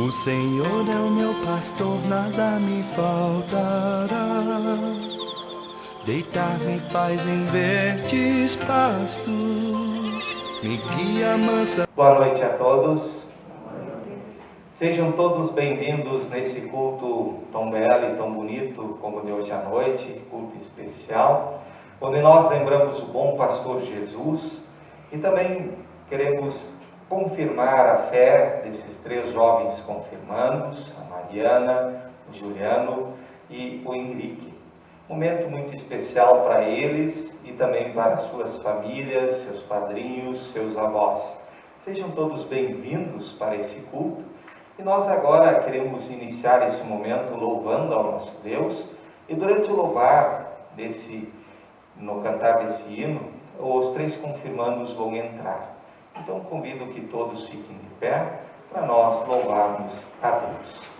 O Senhor é o meu pastor, nada me faltará. Deitar-me faz em verdes pastos, me guia mansa. Boa noite a todos. Sejam todos bem-vindos nesse culto tão belo e tão bonito como de hoje à noite, culto especial, onde nós lembramos o bom pastor Jesus e também queremos confirmar a fé desses três jovens confirmandos, a Mariana, o Juliano e o Henrique. Momento muito especial para eles e também para suas famílias, seus padrinhos, seus avós. Sejam todos bem-vindos para esse culto. E nós agora queremos iniciar esse momento louvando ao nosso Deus. E durante o louvar, no cantar desse hino, os três confirmandos vão entrar. Então convido que todos fiquem de pé para nós louvarmos a Deus.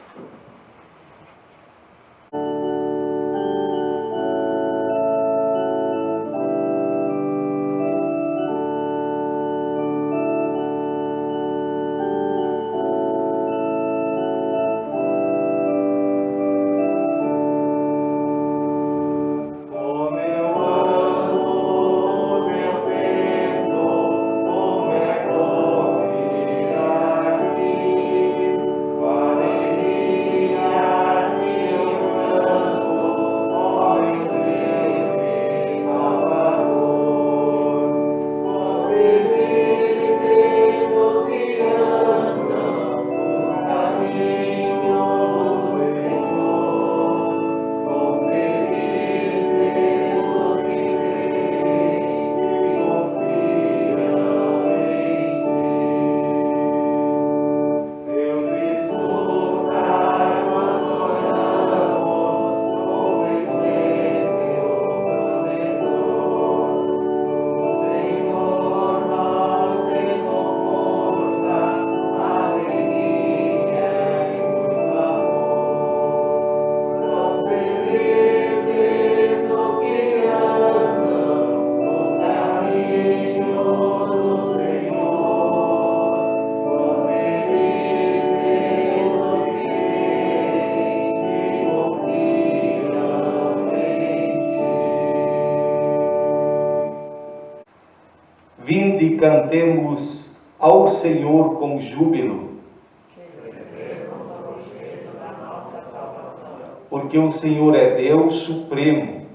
Vinde, cantemos ao Senhor com júbilo, porque o Senhor é Deus supremo.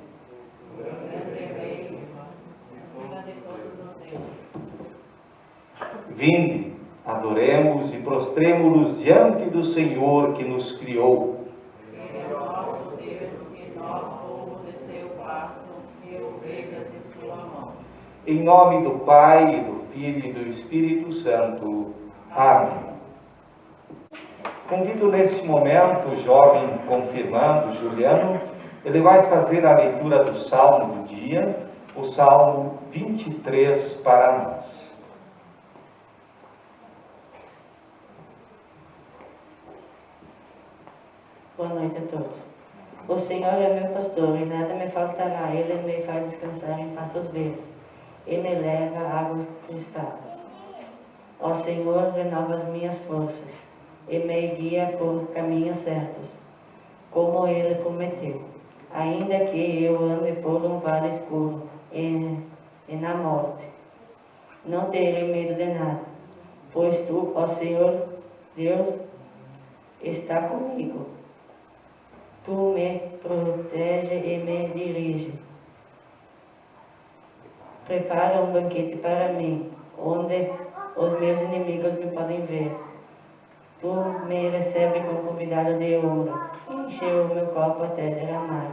Vinde, adoremos e prostremo-nos diante do Senhor que nos criou. Em nome do Pai, do Filho e do Espírito Santo. Amém. Convido nesse momento o jovem confirmando, Juliano, ele vai fazer a leitura do Salmo do dia, o Salmo 23 para nós. Boa noite a todos. O Senhor é meu pastor e nada me faltará. Ele me faz descansar em pastos verdes e me leva a águas cristalinas. Ó Senhor, renova as minhas forças e me guia por caminhos certos, como Ele prometeu. Ainda que eu ande por um vale escuro e na morte, não terei medo de nada, pois Tu, ó Senhor Deus, está comigo. Tu me protege e me dirige. Prepara um banquete para mim, onde os meus inimigos me podem ver. Tu me recebe com convidado de ouro, enche o meu copo até derramar.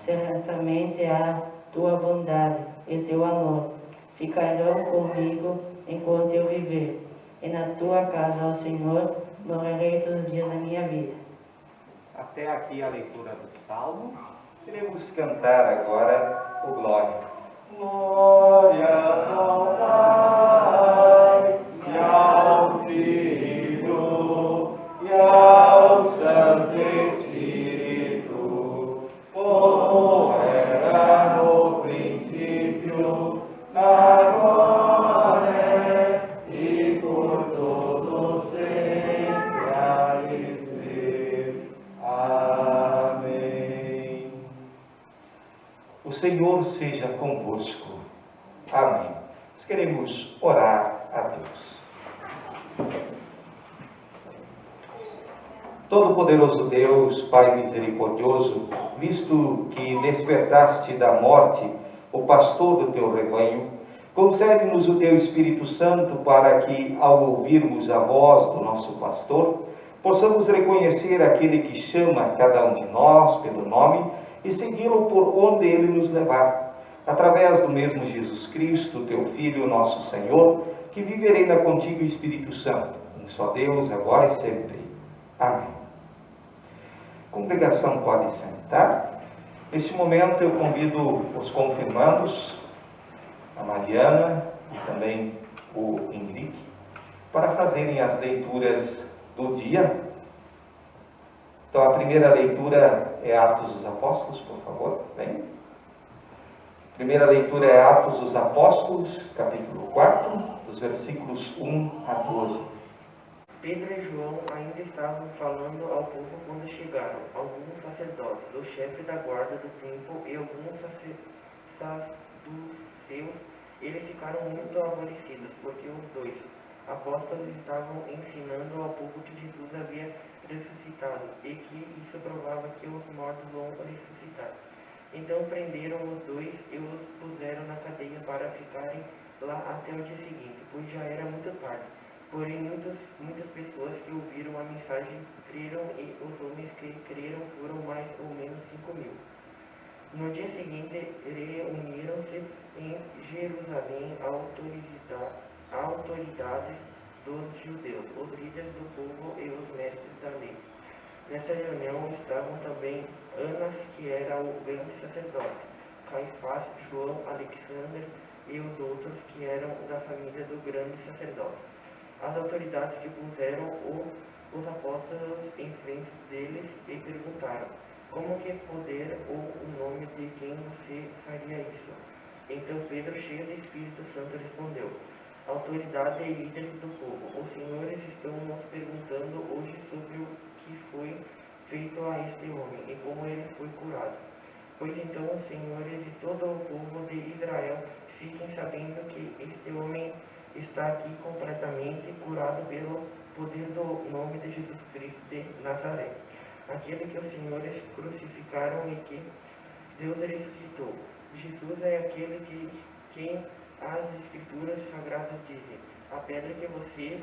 Certamente a tua bondade e teu amor ficarão comigo enquanto eu viver, e na tua casa, ó Senhor, morarei todos os dias da minha vida. Até aqui a leitura do Salmo. Queremos cantar agora o Glória. Glórias ao Pai, e ao Filho, e ao Santo Espírito, como era no princípio, agora e por todos sempre. O Senhor seja convosco. Amém. Nós queremos orar a Deus. Todo-Poderoso Deus, Pai misericordioso, visto que despertaste da morte o pastor do teu rebanho, concede-nos o teu Espírito Santo para que, ao ouvirmos a voz do nosso pastor, possamos reconhecer aquele que chama cada um de nós pelo nome e segui-lo por onde ele nos levar, através do mesmo Jesus Cristo, teu Filho, nosso Senhor, que vive e reina contigo o Espírito Santo, um só Deus, agora e sempre. Amém. A congregação pode sentar. Neste momento eu convido os confirmandos, a Mariana e também o Henrique, para fazerem as leituras do dia. Então a primeira leitura é Atos dos Apóstolos, por favor, vem. A primeira leitura é Atos dos Apóstolos, capítulo 4, dos versículos 1 a 12. Pedro e João ainda estavam falando ao povo quando chegaram alguns sacerdotes, o chefe da guarda do templo e alguns saduceus. Eles ficaram muito aborrecidos, porque os dois apóstolos estavam ensinando ao povo que Jesus havia ressuscitado e que isso provava que os mortos vão ressuscitar. Então prenderam os dois e os puseram na cadeia para ficarem lá até o dia seguinte, pois já era muito tarde. Porém, muitas pessoas que ouviram a mensagem creram, e os homens que creram foram mais ou menos 5.000. No dia seguinte, reuniram-se em Jerusalém autoridades dos judeus, os líderes do povo e os mestres da lei. Nessa reunião estavam também Anas, que era o grande sacerdote, Caifás, João, Alexandre e os outros que eram da família do grande sacerdote. As autoridades que puseram os apóstolos em frente deles e perguntaram: como que poder ou o nome de quem você faria isso? Então Pedro, cheio de Espírito Santo, respondeu: autoridade e líderes do povo, os senhores estão nos perguntando hoje sobre o que foi feito a este homem e como ele foi curado. Pois então os senhores e todo o povo de Israel fiquem sabendo que este homem está aqui completamente curado pelo poder do nome de Jesus Cristo de Nazaré, aquele que os senhores crucificaram e que Deus ressuscitou. Jesus é aquele que quem as Escrituras Sagradas dizem: a pedra que vocês,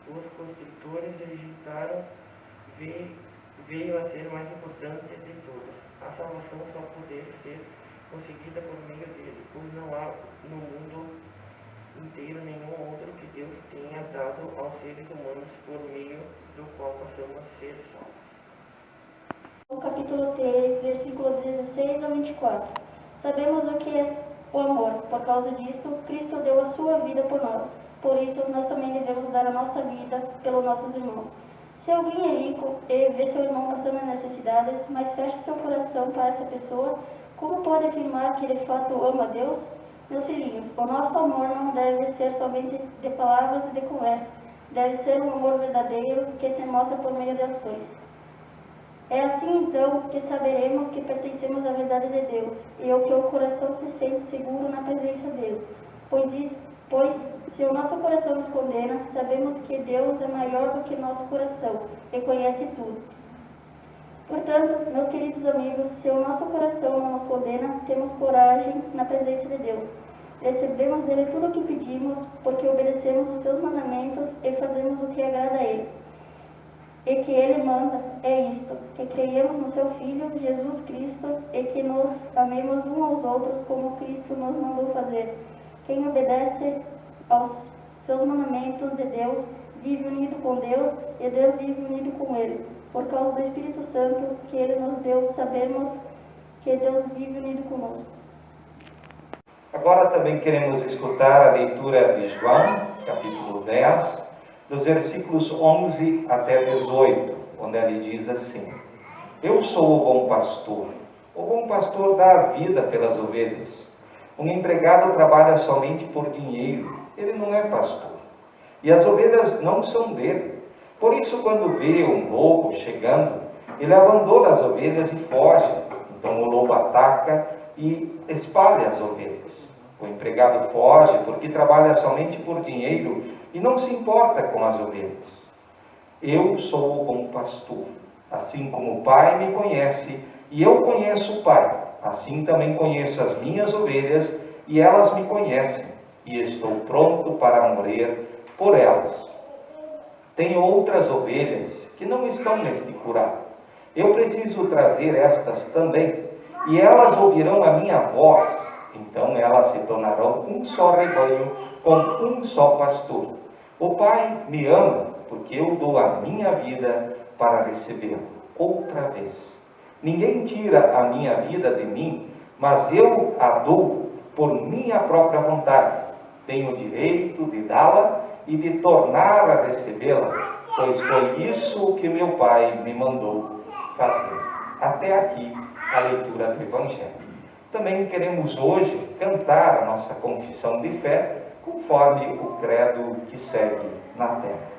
os construtores, rejeitaram, veio a ser mais importante de todas. A salvação só pode ser conseguida por meio dele, pois não há no mundo inteiro nenhum outro que Deus tenha dado aos seres humanos por meio do qual possamos ser salvos. No capítulo 3, versículo 16 a 24. Sabemos o que é o amor. Por causa disso, Cristo deu a sua vida por nós. Por isso, nós também devemos dar a nossa vida pelos nossos irmãos. Se alguém é rico e vê seu irmão passando necessidades, mas fecha seu coração para essa pessoa, como pode afirmar que de fato ama a Deus? Meus filhinhos, o nosso amor não deve ser somente de palavras e de conversa. Deve ser um amor verdadeiro que se mostra por meio de ações. É assim então que saberemos que pertencemos à verdade de Deus e o que o coração se sente seguro na presença dele. Pois se o nosso coração nos condena, sabemos que Deus é maior do que nosso coração e conhece tudo. Portanto, meus queridos amigos, se o nosso coração não nos condena, temos coragem na presença de Deus. Recebemos dele tudo o que pedimos, porque obedecemos os seus mandamentos e fazemos o que agrada a ele. E que ele manda é isto, que creiamos no seu Filho, Jesus Cristo, e que nos amemos uns aos outros como Cristo nos mandou fazer. Quem obedece aos seus mandamentos de Deus, vive unido com Deus, e Deus vive unido com ele. Por causa do Espírito Santo que ele nos deu, sabemos que Deus vive unido conosco. Agora também queremos escutar a leitura de João, capítulo 10, dos versículos 11 até 18, onde ele diz assim: eu sou o bom pastor. O bom pastor dá a vida pelas ovelhas. Um empregado trabalha somente por dinheiro. Ele não é pastor. E as ovelhas não são dele. Por isso, quando vê um lobo chegando, ele abandona as ovelhas e foge. Então o lobo ataca, e espalha as ovelhas. O empregado foge porque trabalha somente por dinheiro e não se importa com as ovelhas. Eu sou o bom pastor. Assim como o Pai me conhece e eu conheço o Pai, assim também conheço as minhas ovelhas e elas me conhecem, e estou pronto para morrer por elas. Tenho outras ovelhas que não estão neste curral. Eu preciso trazer estas também, e elas ouvirão a minha voz. Então elas se tornarão um só rebanho, com um só pastor. O Pai me ama, porque eu dou a minha vida para recebê-lo outra vez. Ninguém tira a minha vida de mim, mas eu a dou por minha própria vontade. Tenho o direito de dá-la e de tornar a recebê-la, pois foi isso que meu Pai me mandou fazer. Até aqui a leitura do Evangelho. Também queremos hoje cantar a nossa confissão de fé, conforme o credo que segue na tela.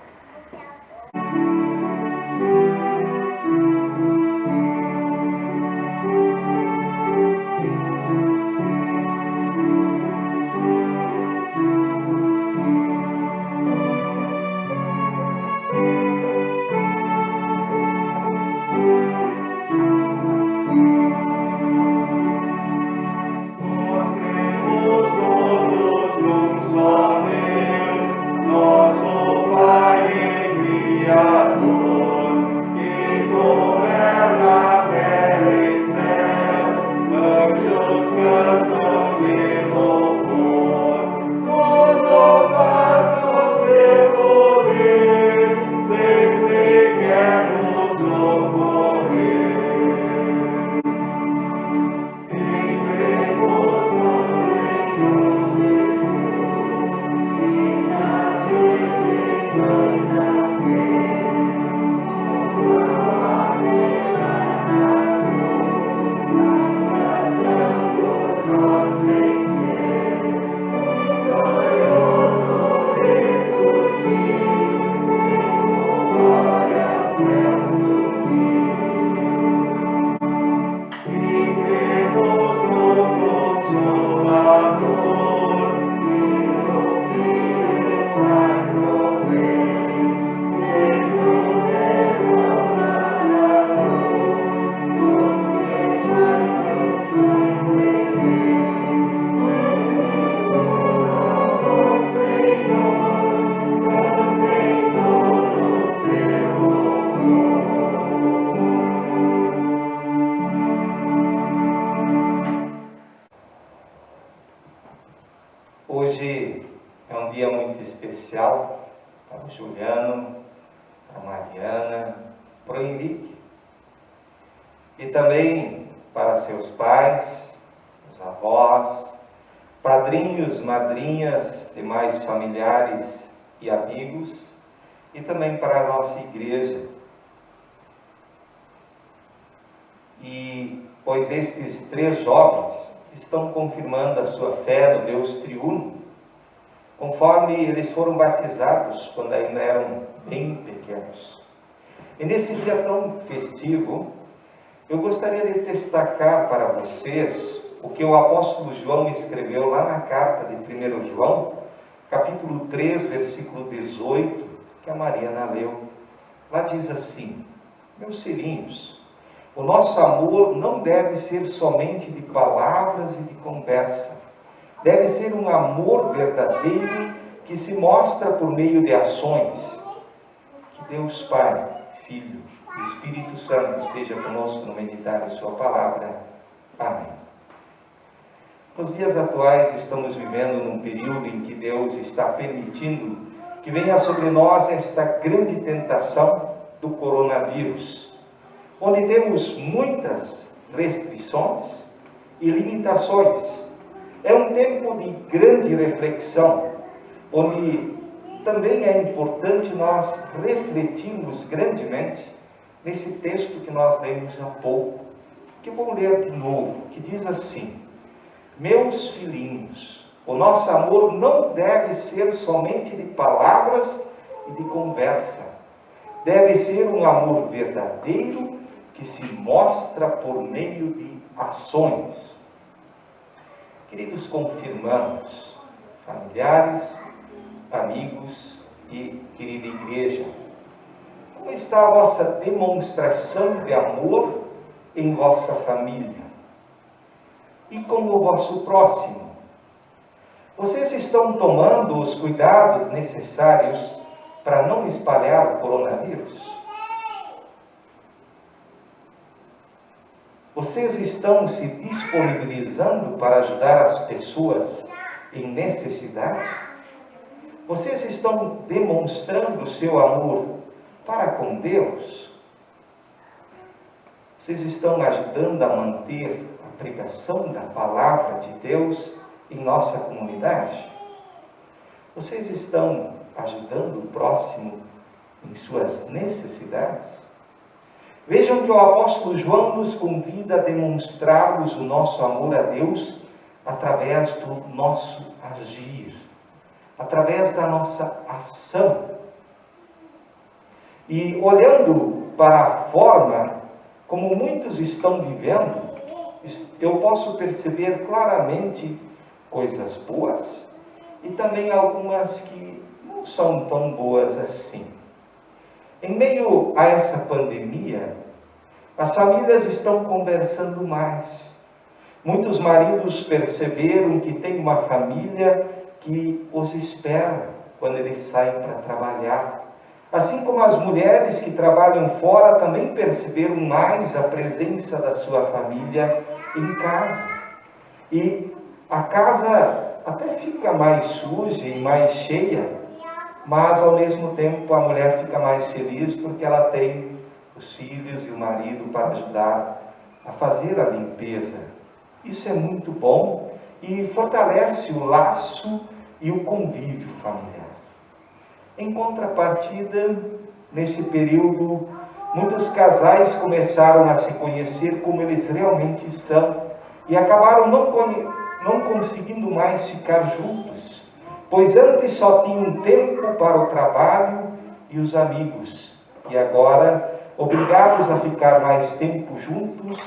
Hoje é um dia muito especial para o Juliano, para a Mariana, para o Henrique e também para seus pais, os avós, padrinhos, madrinhas, demais familiares e amigos e também para a nossa igreja. E pois estes 3 jovens estão confirmando a sua fé no Deus triuno, conforme eles foram batizados quando ainda eram bem pequenos. E nesse dia tão festivo, eu gostaria de destacar para vocês o que o apóstolo João escreveu lá na carta de 1 João, capítulo 3, versículo 18, que a Mariana leu. Lá diz assim: meus filhinhos, o nosso amor não deve ser somente de palavras e de conversa. Deve ser um amor verdadeiro que se mostra por meio de ações. Que Deus Pai, Filho e Espírito Santo esteja conosco no meditar a sua palavra. Amém. Nos dias atuais estamos vivendo num período em que Deus está permitindo que venha sobre nós esta grande tentação do coronavírus, onde temos muitas restrições e limitações. É um tempo de grande reflexão, onde também é importante nós refletirmos grandemente nesse texto que nós lemos há pouco, que vou ler de novo, que diz assim: meus filhinhos, o nosso amor não deve ser somente de palavras e de conversa. Deve ser um amor verdadeiro que se mostra por meio de ações. Queridos confirmandos, familiares, amigos e querida igreja, como está a vossa demonstração de amor em vossa família e com o vosso próximo? Vocês estão tomando os cuidados necessários para não espalhar o coronavírus? Vocês estão se disponibilizando para ajudar as pessoas em necessidade? Vocês estão demonstrando o seu amor para com Deus? Vocês estão ajudando a manter a pregação da palavra de Deus em nossa comunidade? Vocês estão ajudando o próximo em suas necessidades? Vejam que o apóstolo João nos convida a demonstrarmos o nosso amor a Deus através do nosso agir, através da nossa ação. E olhando para a forma como muitos estão vivendo, eu posso perceber claramente coisas boas e também algumas que não são tão boas assim. Em meio a essa pandemia, as famílias estão conversando mais. Muitos maridos perceberam que tem uma família que os espera quando eles saem para trabalhar. Assim como as mulheres que trabalham fora também perceberam mais a presença da sua família em casa. E a casa até fica mais suja e mais cheia, mas ao mesmo tempo a mulher fica mais feliz porque ela tem os filhos e o marido para ajudar a fazer a limpeza. Isso é muito bom e fortalece o laço e o convívio familiar. Em contrapartida, nesse período, muitos casais começaram a se conhecer como eles realmente são e acabaram não conseguindo mais ficar juntos, pois antes só tinham tempo para o trabalho e os amigos, e agora, obrigados a ficar mais tempo juntos,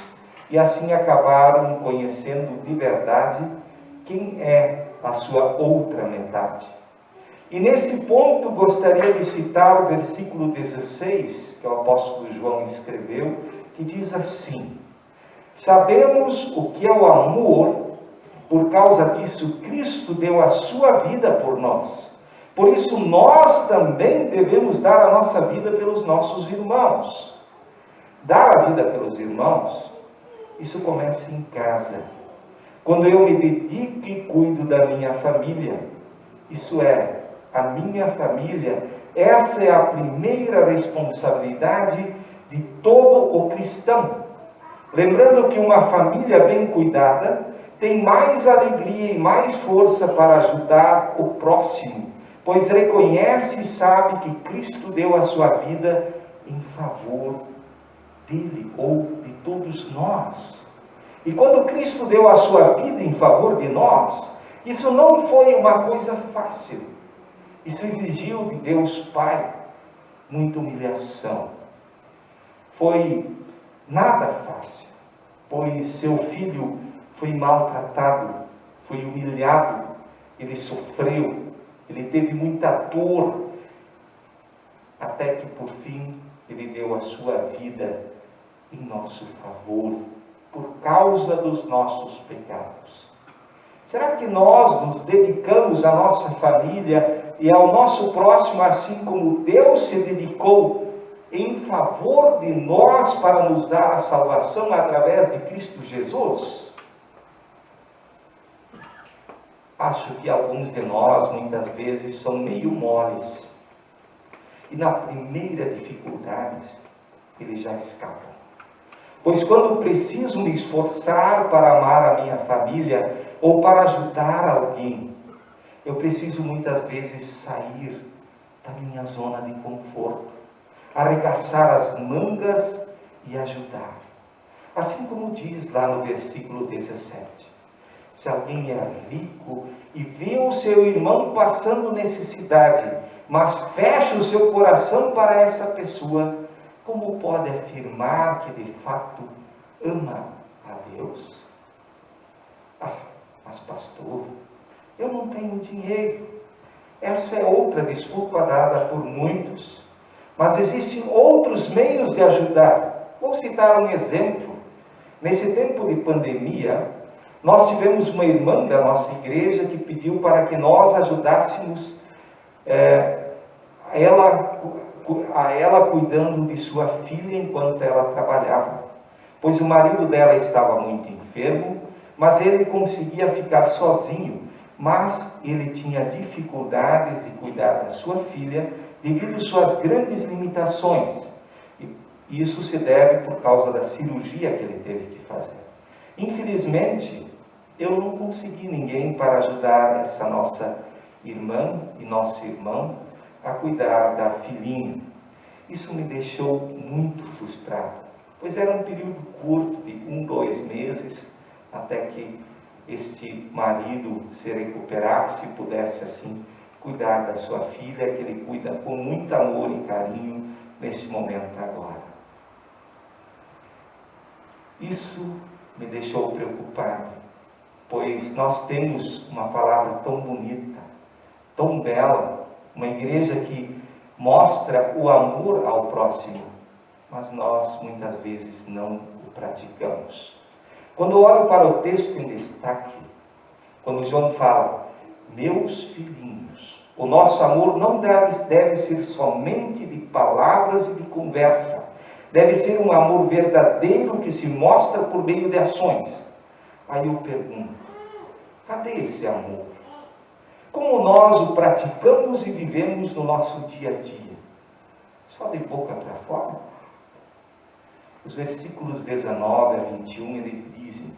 e assim acabaram conhecendo de verdade quem é a sua outra metade. E nesse ponto gostaria de citar o versículo 16, que o apóstolo João escreveu, que diz assim: sabemos o que é o amor. Por causa disso, Cristo deu a sua vida por nós. Por isso, nós também devemos dar a nossa vida pelos nossos irmãos. Dar a vida pelos irmãos, isso começa em casa. Quando eu me dedico e cuido da minha família, isso é, a minha família, essa é a primeira responsabilidade de todo o cristão. Lembrando que uma família bem cuidada tem mais alegria e mais força para ajudar o próximo, pois reconhece e sabe que Cristo deu a sua vida em favor dele ou de todos nós. E quando Cristo deu a sua vida em favor de nós, isso não foi uma coisa fácil. Isso exigiu de Deus Pai muita humilhação. Foi nada fácil, pois seu filho foi maltratado, foi humilhado, ele sofreu, ele teve muita dor, até que por fim ele deu a sua vida em nosso favor, por causa dos nossos pecados. Será que nós nos dedicamos à nossa família e ao nosso próximo assim como Deus se dedicou em favor de nós para nos dar a salvação através de Cristo Jesus? Acho que alguns de nós, muitas vezes, são meio moles. E na primeira dificuldade, eles já escapam. Pois quando preciso me esforçar para amar a minha família ou para ajudar alguém, eu preciso muitas vezes sair da minha zona de conforto, arregaçar as mangas e ajudar. Assim como diz lá no versículo 17. Se alguém é rico e vê o seu irmão passando necessidade, mas fecha o seu coração para essa pessoa, como pode afirmar que de fato ama a Deus? Mas não tenho dinheiro. Essa é outra desculpa dada por muitos. Mas existem outros meios de ajudar. Vou citar um exemplo. Nesse tempo de pandemia, nós tivemos uma irmã da nossa igreja que pediu para que nós ajudássemos a ela cuidando de sua filha enquanto ela trabalhava. Pois o marido dela estava muito enfermo, mas ele conseguia ficar sozinho, mas ele tinha dificuldades de cuidar da sua filha devido às suas grandes limitações. E isso se deve por causa da cirurgia que ele teve que fazer. Infelizmente, eu não consegui ninguém para ajudar essa nossa irmã e nosso irmão a cuidar da filhinha. Isso me deixou muito frustrado, pois era um período curto de 2 meses até que este marido se recuperasse e pudesse assim cuidar da sua filha, que ele cuida com muito amor e carinho neste momento agora. Isso me deixou preocupado, pois nós temos uma palavra tão bonita, tão bela, uma igreja que mostra o amor ao próximo, mas nós muitas vezes não o praticamos. Quando olho para o texto em destaque, quando João fala, meus filhinhos, o nosso amor não deve ser somente de palavras e de conversa, deve ser um amor verdadeiro que se mostra por meio de ações. Aí eu pergunto, cadê esse amor? Como nós o praticamos e vivemos no nosso dia a dia? Só de boca para fora? Os versículos 19 a 21, eles dizem,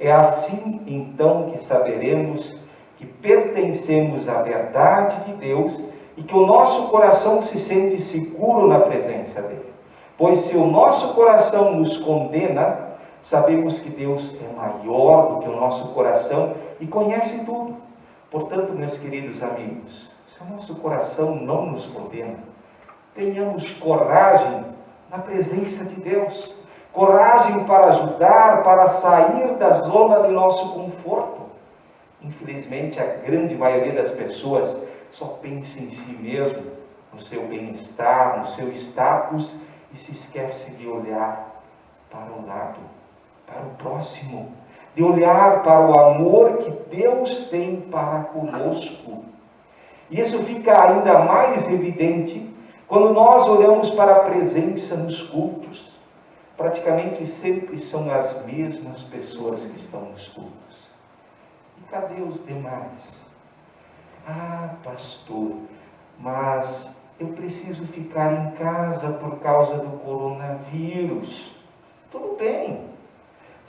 é assim então que saberemos que pertencemos à verdade de Deus e que o nosso coração se sente seguro na presença dele. Pois se o nosso coração nos condena, sabemos que Deus é maior do que o nosso coração e conhece tudo. Portanto, meus queridos amigos, se o nosso coração não nos condena, tenhamos coragem na presença de Deus, coragem para ajudar, para sair da zona de nosso conforto. Infelizmente, a grande maioria das pessoas só pensa em si mesmo, no seu bem-estar, no seu status, e se esquece de olhar para o lado, para o próximo, de olhar para o amor que Deus tem para conosco. E isso fica ainda mais evidente quando nós olhamos para a presença nos cultos. Praticamente sempre são as mesmas pessoas que estão nos cultos. E cadê os demais? Ah, pastor, mas eu preciso ficar em casa por causa do coronavírus. Tudo bem.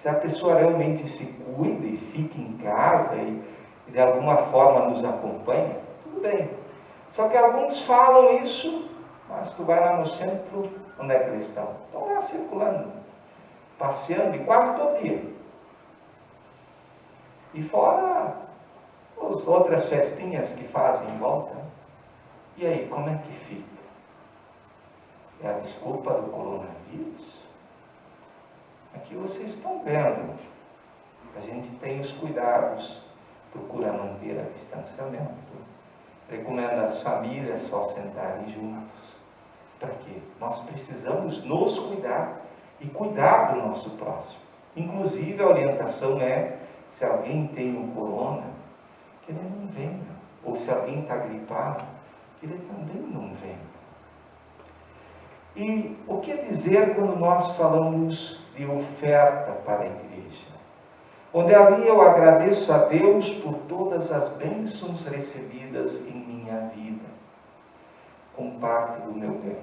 Se a pessoa realmente se cuida e fica em casa e de alguma forma nos acompanha, tudo bem. Só que alguns falam isso, mas tu vai lá no centro, onde é que eles estão? Estão lá circulando, passeando, e quase todo dia. E fora as outras festinhas que fazem em volta. E aí, como é que fica? É a desculpa do coronavírus? Aqui vocês estão vendo, a gente tem os cuidados, procura manter a distanciamento, recomenda às famílias só sentarem juntos. Para quê? Nós precisamos nos cuidar e cuidar do nosso próximo. Inclusive a orientação é, se alguém tem um corona, que ele não venha. Ou se alguém está gripado, que ele também não venha. E o que dizer quando nós falamos de oferta para a igreja? Onde ali eu agradeço a Deus por todas as bênçãos recebidas em minha vida, com parte do meu bem.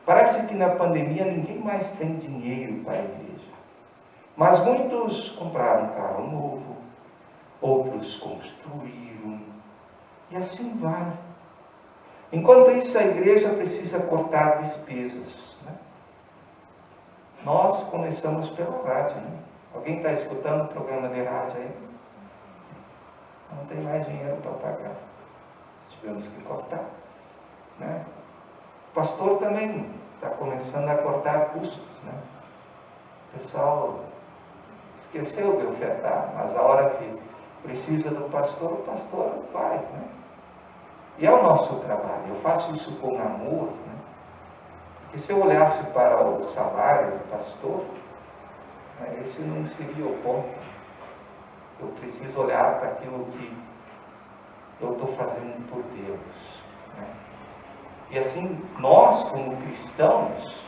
Parece que na pandemia ninguém mais tem dinheiro para a igreja. Mas muitos compraram carro novo, outros construíram, e assim vai. Enquanto isso, a igreja precisa cortar despesas. Né? Nós começamos pela rádio. Né? Alguém está escutando o programa de rádio aí? Não tem mais dinheiro para pagar. Tivemos que cortar. Né? O pastor também está começando a cortar custos. Né? O pessoal esqueceu de ofertar, mas a hora que precisa do pastor, o pastor vai, né? E é o nosso trabalho. Eu faço isso com amor, né? Porque se eu olhasse para o salário do pastor, né, esse não seria o ponto. Eu preciso olhar para aquilo que eu estou fazendo por Deus, né? E assim, nós como cristãos,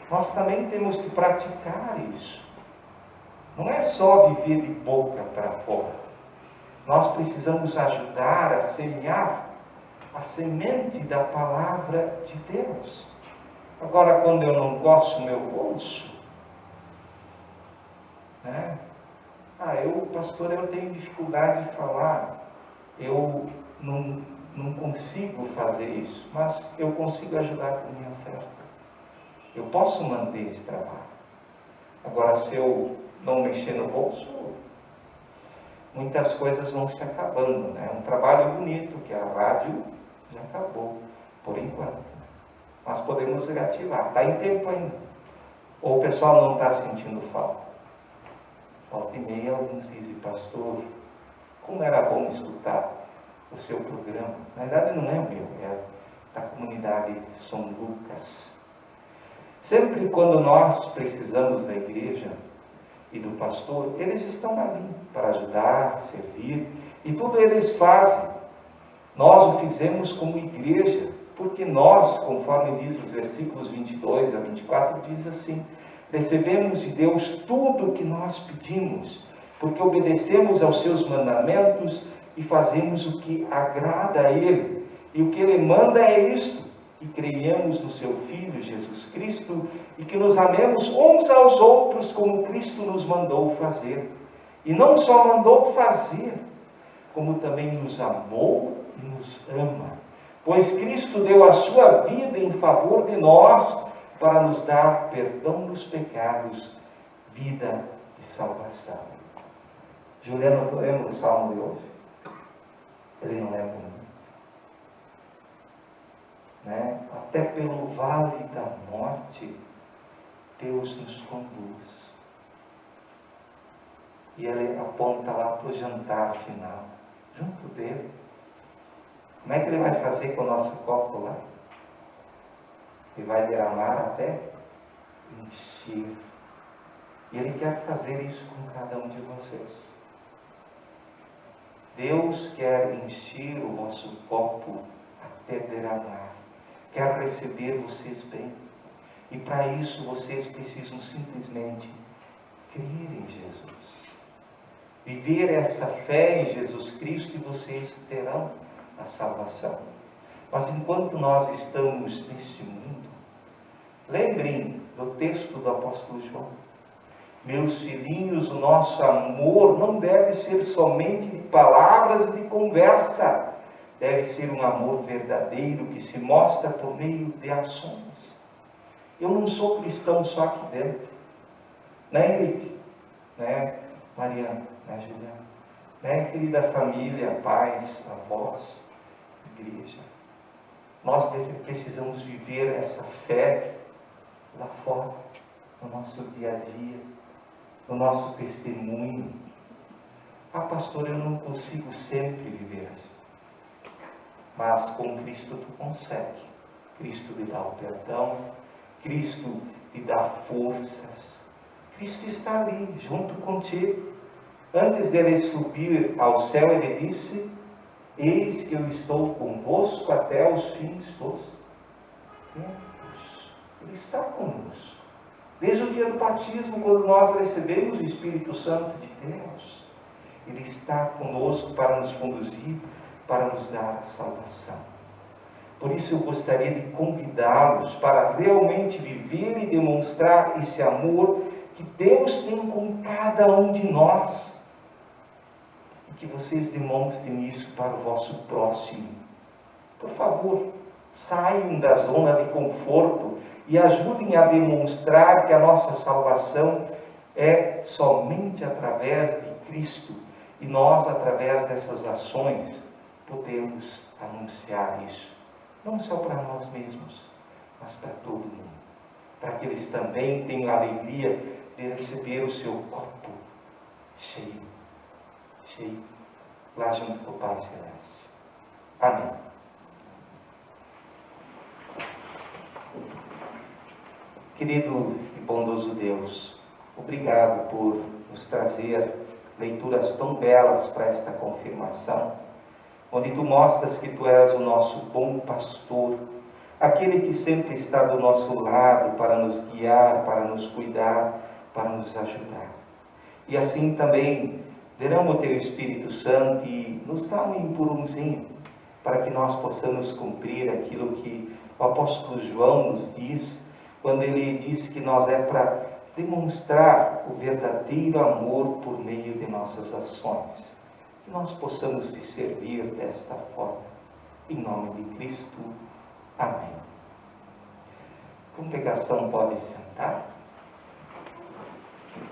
nós também temos que praticar isso. Não é só viver de boca para fora. Nós precisamos ajudar a semear a semente da palavra de Deus. Agora, quando eu não coço meu bolso, né? Pastor, eu tenho dificuldade de falar, eu não consigo fazer isso, mas eu consigo ajudar com minha oferta. Eu posso manter esse trabalho. Agora, se eu não mexer no bolso, muitas coisas vão se acabando, né? Um trabalho bonito, que é a rádio, já acabou, por enquanto. Nós podemos reativar, está em tempo ainda. Ou o pessoal não está sentindo falta. Volta e meia, alguns dizem, pastor, como era bom escutar o seu programa. Na verdade não é meu, é da comunidade São Lucas. Sempre quando nós precisamos da igreja e do pastor, eles estão ali para ajudar, servir, e tudo eles fazem. Nós o fizemos como igreja, porque nós, conforme diz os versículos 22 a 24, diz assim, recebemos de Deus tudo o que nós pedimos, porque obedecemos aos seus mandamentos e fazemos o que agrada a Ele. E o que Ele manda é isto, que creiamos no Seu Filho, Jesus Cristo, e que nos amemos uns aos outros como Cristo nos mandou fazer. E não só mandou fazer, como também nos amou e nos ama. Pois Cristo deu a sua vida em favor de nós, para nos dar perdão dos pecados, vida e salvação. Juliano, tu lembra o salmo de hoje? Ele não é bom, né? Até pelo vale da morte, Deus nos conduz. E ele aponta lá para o jantar final, junto dele. Como é que ele vai fazer com o nosso copo lá? Ele vai derramar até encher. E Ele quer fazer isso com cada um de vocês. Deus quer encher o vosso copo até derramar. Quer receber vocês bem. E para isso vocês precisam simplesmente crer em Jesus. Viver essa fé em Jesus Cristo e vocês terão a salvação. Mas enquanto nós estamos neste mundo, lembrem do texto do apóstolo João. Meus filhinhos, o nosso amor não deve ser somente de palavras e de conversa. Deve ser um amor verdadeiro que se mostra por meio de ações. Eu não sou cristão só aqui dentro. Né, Henrique? Né, Mariana? Né, Juliana? Né, querida família, pais, avós, igreja? Nós precisamos viver essa fé lá fora, no nosso dia a dia, no nosso testemunho. Ah, pastor, eu não consigo sempre viver assim. Mas com Cristo tu consegue. Cristo lhe dá o perdão, Cristo lhe dá forças. Cristo está ali, junto contigo. Antes dele subir ao céu, ele disse, eis que eu estou convosco até os fins dos tempos. Ele está conosco. Desde o dia do batismo, quando nós recebemos o Espírito Santo de Deus, Ele está conosco para nos conduzir, para nos dar a salvação. Por isso eu gostaria de convidá-los para realmente viver e demonstrar esse amor que Deus tem com cada um de nós. E que vocês demonstrem isso para o vosso próximo. Por favor, saiam da zona de conforto e ajudem a demonstrar que a nossa salvação é somente através de Cristo. E nós, através dessas ações, podemos anunciar isso. Não só para nós mesmos, mas para todo mundo. Para que eles também tenham a alegria de receber o seu copo cheio. Cheio. lá junto com o Pai Celeste. Amém. Querido e bondoso Deus, obrigado por nos trazer leituras tão belas para esta confirmação, onde Tu mostras que Tu és o nosso bom pastor, aquele que sempre está do nosso lado para nos guiar, para nos cuidar, para nos ajudar. E assim também derrama o Teu Espírito Santo e nos dá um empurrãozinho para que nós possamos cumprir aquilo que o apóstolo João nos diz, quando ele diz que nós é para demonstrar o verdadeiro amor por meio de nossas ações. Que nós possamos te servir desta forma. Em nome de Cristo. Amém. A congregação pode sentar.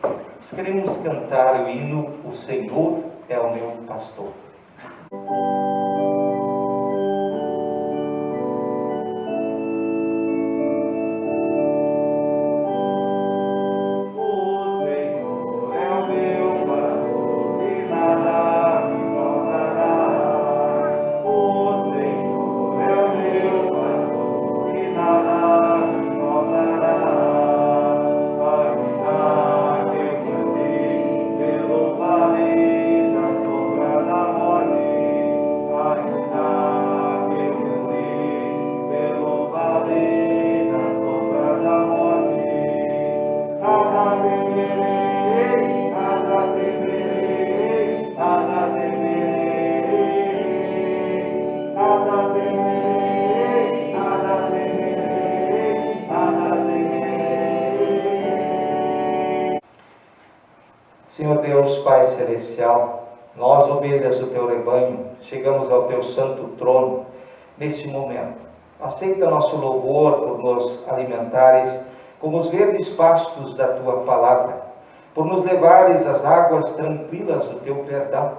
Nós queremos cantar o hino O Senhor é o meu pastor. Senhor Deus, Pai Celestial, nós, ovelhas do Teu rebanho, chegamos ao Teu santo trono neste momento. Aceita nosso louvor por nos alimentares como os verdes pastos da Tua palavra, por nos levares às águas tranquilas do Teu perdão.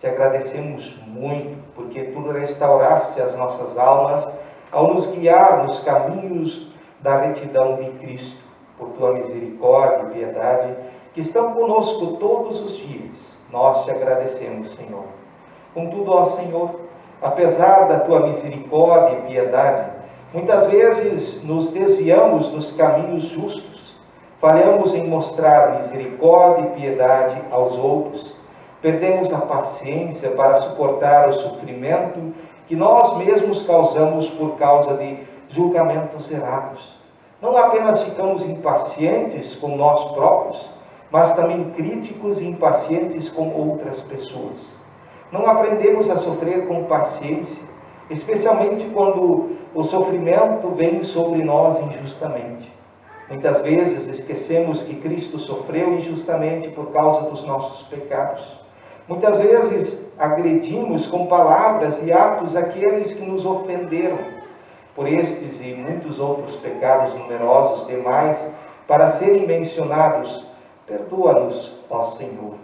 Te agradecemos muito, porque Tu restauraste as nossas almas ao nos guiar nos caminhos da retidão de Cristo, por Tua misericórdia e piedade, que estão conosco todos os dias. Nós te agradecemos, Senhor. Contudo, ó Senhor, apesar da Tua misericórdia e piedade, muitas vezes nos desviamos dos caminhos justos, falhamos em mostrar misericórdia e piedade aos outros, perdemos a paciência para suportar o sofrimento que nós mesmos causamos por causa de julgamentos errados. Não apenas ficamos impacientes com nós próprios, mas também críticos e impacientes com outras pessoas. Não aprendemos a sofrer com paciência, especialmente quando o sofrimento vem sobre nós injustamente. Muitas vezes esquecemos que Cristo sofreu injustamente por causa dos nossos pecados. Muitas vezes agredimos com palavras e atos aqueles que nos ofenderam. Por estes e muitos outros pecados numerosos demais para serem mencionados, perdoa-nos, ó Senhor.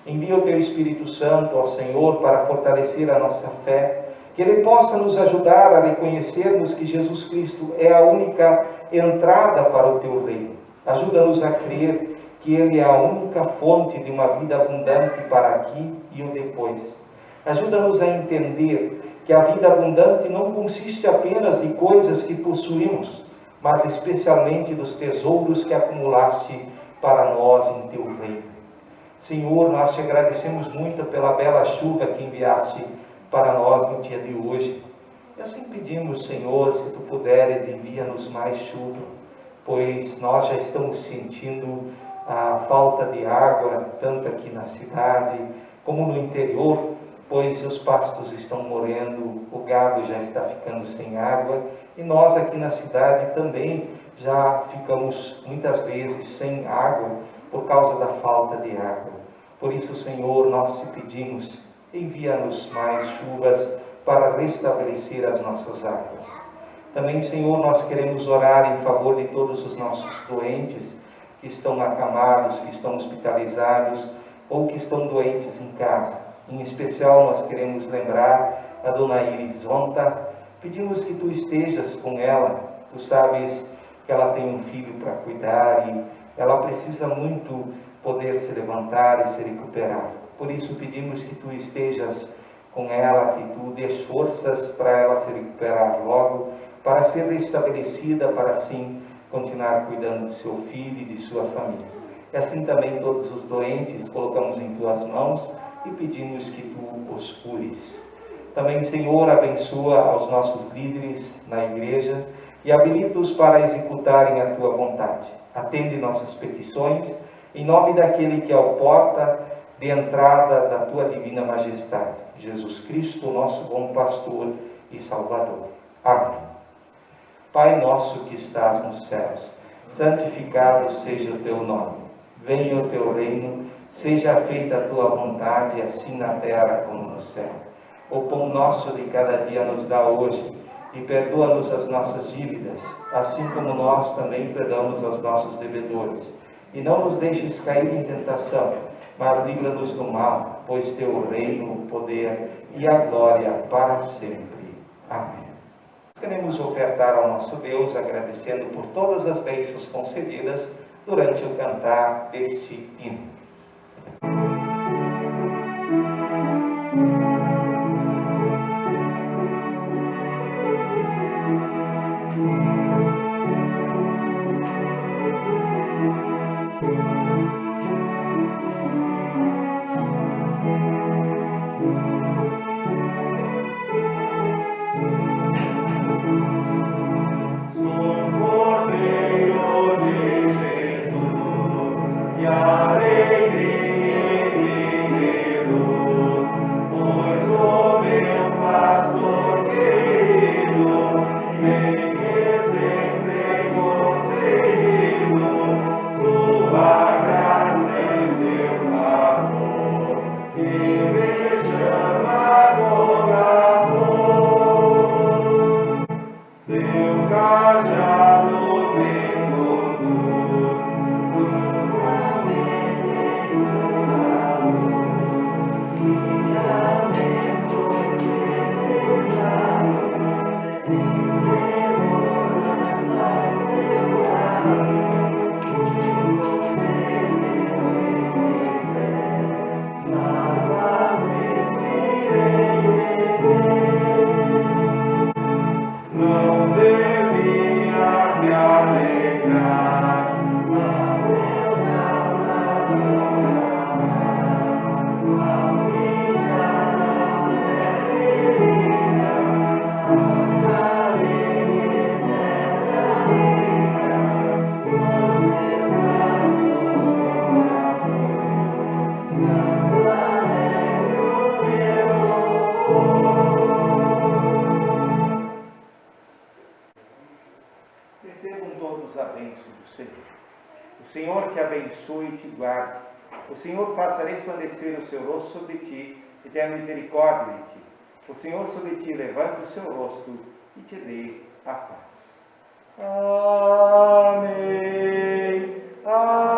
Envia o Teu Espírito Santo, ó Senhor, para fortalecer a nossa fé, que Ele possa nos ajudar a reconhecermos que Jesus Cristo é a única entrada para o Teu reino. Ajuda-nos a crer que Ele é a única fonte de uma vida abundante para aqui e o depois. Ajuda-nos a entender que a vida abundante não consiste apenas de coisas que possuímos, mas especialmente dos tesouros que acumulaste para nós em Teu reino. Senhor, nós te agradecemos muito pela bela chuva que enviaste para nós no dia de hoje. E assim pedimos, Senhor, se Tu puderes, envia-nos mais chuva, pois nós já estamos sentindo a falta de água, tanto aqui na cidade como no interior, pois os pastos estão morrendo, o gado já está ficando sem água, e nós aqui na cidade também já ficamos muitas vezes sem água por causa da falta de água. Por isso, Senhor, nós te pedimos, envia-nos mais chuvas para restabelecer as nossas águas. Também, Senhor, nós queremos orar em favor de todos os nossos doentes que estão acamados, que estão hospitalizados ou que estão doentes em casa. Em especial, nós queremos lembrar a Dona Iris Zonta. Pedimos que Tu estejas com ela. Tu sabes que ela tem um filho para cuidar e ela precisa muito poder se levantar e se recuperar. Por isso pedimos que tu estejas com ela, que tu dês forças para ela se recuperar logo, para ser restabelecida, para assim continuar cuidando de seu filho e de sua família. E assim também todos os doentes colocamos em tuas mãos e pedimos que tu os cures. Também, Senhor, abençoa aos nossos líderes na igreja e habilita-os para executarem a tua vontade. Atende nossas petições, em nome daquele que é a porta de entrada da tua divina majestade, Jesus Cristo, nosso bom pastor e Salvador. Amém. Pai nosso que estás nos céus, santificado seja o teu nome. Venha o teu reino, seja feita a tua vontade, assim na terra como no céu. O pão nosso de cada dia nos dá hoje, e perdoa-nos as nossas dívidas, assim como nós também perdoamos aos nossos devedores. E não nos deixes cair em tentação, mas livra-nos do mal, pois teu o reino, o poder e a glória para sempre. Amém. Queremos ofertar ao nosso Deus, agradecendo por todas as bênçãos concedidas durante o cantar deste hino. Recebam todos a bênção do Senhor. O Senhor te abençoe e te guarde. O Senhor faça resplandecer o seu rosto sobre ti e tenha misericórdia de ti. O Senhor sobre ti levante o seu rosto e te dê a paz. Amém. Amém.